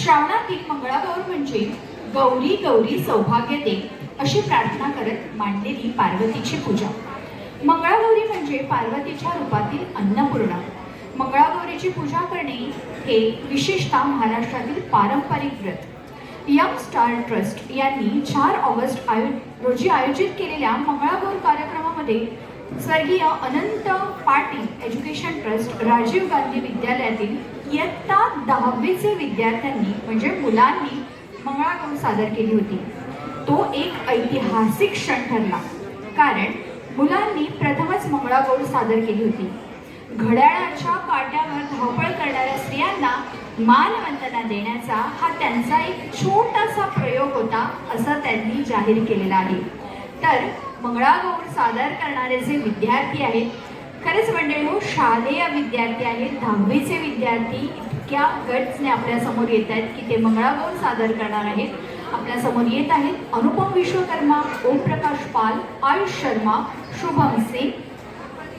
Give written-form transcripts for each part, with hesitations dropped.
श्रावणातील मंगळागौर म्हणजे गौरी गौरी सौभाग्य दे अशी प्रार्थना करत मांडलेली पार्वतीची पूजा. मंगळागौरी म्हणजे पार्वतीच्या रूपातील अन्नपूर्णा. मंगळागौरीची पूजा करणे हे विशेषतः महाराष्ट्रातील पारंपरिक व्रत. यंग स्टार ट्रस्ट यांनी 4 ऑगस्ट रोजी आयोजित केलेल्या मंगळागौर कार्यक्रमामध्ये स्वर्गीय अनंत पाटील एज्युकेशन ट्रस्ट, राजीव गांधी विद्यालयातील इयत्ता 10वीचे विद्यार्थ्यांनी म्हणजे मुलांनी मंगळागौर सादर केली होती. तो एक ऐतिहासिक क्षण ठरला, कारण मुलांनी प्रथमच मंगळागौर सादर केली होती. घड्याळाच्या काट्यावर धावपळ करणाऱ्या स्त्रियांना मानवंदना देण्याचा हा त्यांचा एक छोटासा प्रयोग होता, असं त्यांनी जाहीर केलेला आहे. तर मंगळागौर सादर करणारे जे विद्यार्थी आहेत, खरंच मंडळी हो, शालेय विद्यार्थी आहेत, 10वीचे विद्यार्थी इतक्या गट्सने आपल्यासमोर येत आहेत की ते मंगळागौर सादर करणार आहेत. आपल्यासमोर येत आहेत अनुपम विश्वकर्मा, ओमप्रकाश पाल, आयुष शर्मा, शुभम सिंग,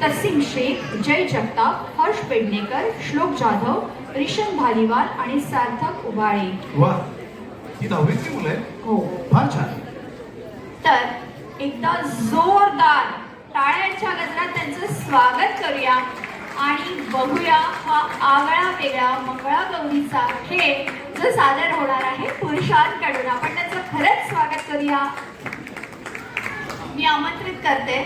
तसिम शेख, जय जगताप, हर्ष पेडणेकर, श्लोक जाधव, रिशन धालीवाल आणि सार्थक उभाळे. वाह, ही 10वीची मुलं आहेत. हो, फार छान. तर एकदा जोरदार टाळ्यांच्या गजरात त्यांचं स्वागत करूया आणि बघूया हा आगळा वेगळा मंगळागौरीचा खेळ जो सादर होणार आहे पुरुषांकडून. आपण त्याचं खरंच स्वागत करूया. मी आमंत्रित करते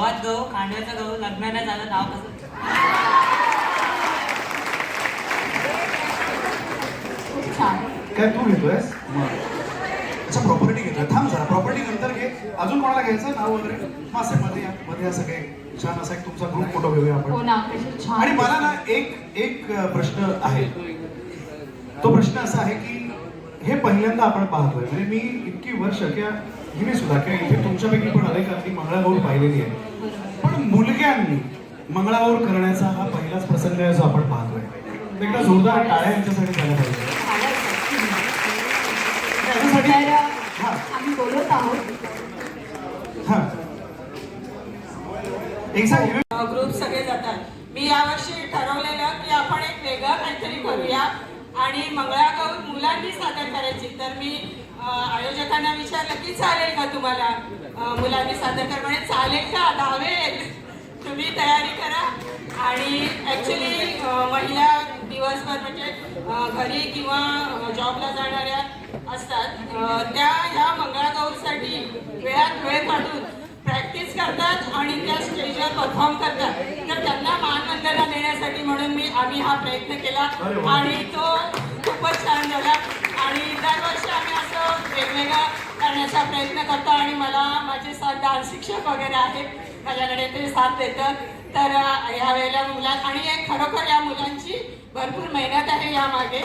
गावात गहू खांडव्याचा गहू लग्नाला झालं नाव कसं खूप छान. काय तू घेतोयस अच्छा प्रॉपर्टी घेतोय थांब जरा प्रॉपर्टी नंतर घे अजून कोणाला घ्यायचं नाव वगैरे मग असे मध्ये या सगळे छान असा एक तुमचा ग्रुप फोटो घेऊया हो आपण ना, कशी छान. आणि मला ना एक प्रश्न आहे तो प्रश्न असा आहे की हे पहिल्यांदा आपण पाहतोय म्हणजे मी इतकी वर्ष किंवा मी सुद्धा किंवा इथे तुमच्यापैकी पण अनेकांनी मंगळागौर पाहिलेली आहे बरोबर. पण मुलग्यांनी मंगळागौर करण्याचा हा पहिलाच प्रसंग आहे जो आपण पाहतोय तर एकदा जोरदार टाळ्या यांच्यासाठी झाल्या पाहिजे त्याच्यासाठी तर हा आम्ही बोलत आहोत. हा एक्झॅक्ट ग्रुप सगळे जातात. मी यावर्षी ठरवलेलं की आपण एक वेगळं काहीतरी करूया आणि मंगळागौर मुलांनी सादर करायची. तर मी आयोजकांना विचारलं की चालेल का तुम्हाला मुलांनी सादर कर म्हणे चालेल का धावेल तुम्ही तयारी करा. आणि ॲक्च्युली महिला दिवसभर म्हणजे घरी किंवा जॉबला जाणाऱ्या असतात त्या ह्या मंगळागौरसाठी वेळात वेळ काढून प्रॅक्टिस करतात आणि त्या स्टेजवर परफॉर्म करतात. तर त्यांना मानवंदना देण्यासाठी म्हणून आम्ही हा प्रयत्न केला आणि तो खूपच छान झाला. आणि दरवर्षी आम्ही असं वेगवेगळं करण्याचा प्रयत्न करतो आणि मला माझे साथ डान्स शिक्षक वगैरे आहेत माझ्याकडे ते साथ देतात. तर ह्या वेळेला मुला आणि खरोखर या मुलांची भरपूर मेहनत आहे यामागे.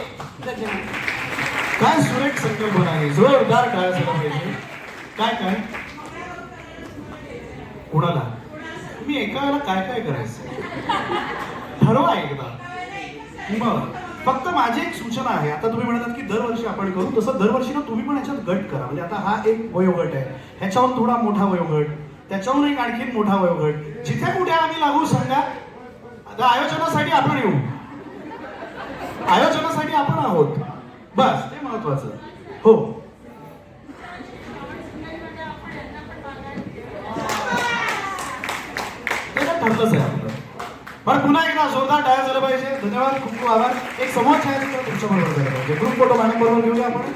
धन्यवाद. काय सुरेख संकल्पना आहे जोरदार टाळ्या झाल्या पाहिजे काय काय कुणाला मी एका वेळेला काय काय करायचं ठरवा एकदा मग फक्त माझी एक सूचना आहे आता तुम्ही म्हणतात की दरवर्षी आपण करू तसं दरवर्षी ना तुम्ही पण याच्यात गट करा म्हणजे आता हा एक वयोगट आहे ह्याच्याहून थोडा मोठा वयोगट त्याच्याहून एक आणखीन मोठा वयोगट जिथे कुठे आम्ही लागू सांगा आता आयोजनासाठी आपण येऊ आयोजनासाठी आपण आहोत बस ते महत्वाचं हो ते तर ठरलंच आहे आपलं पण पुन्हा एकदा जोरदार टाळ्या झालं पाहिजे धन्यवाद खूप खूप आभार एक संवाद छायाचित्र तुमच्या बरोबर झालं पाहिजे ग्रुप फोटो मॅडम बरोबर घेऊया आपण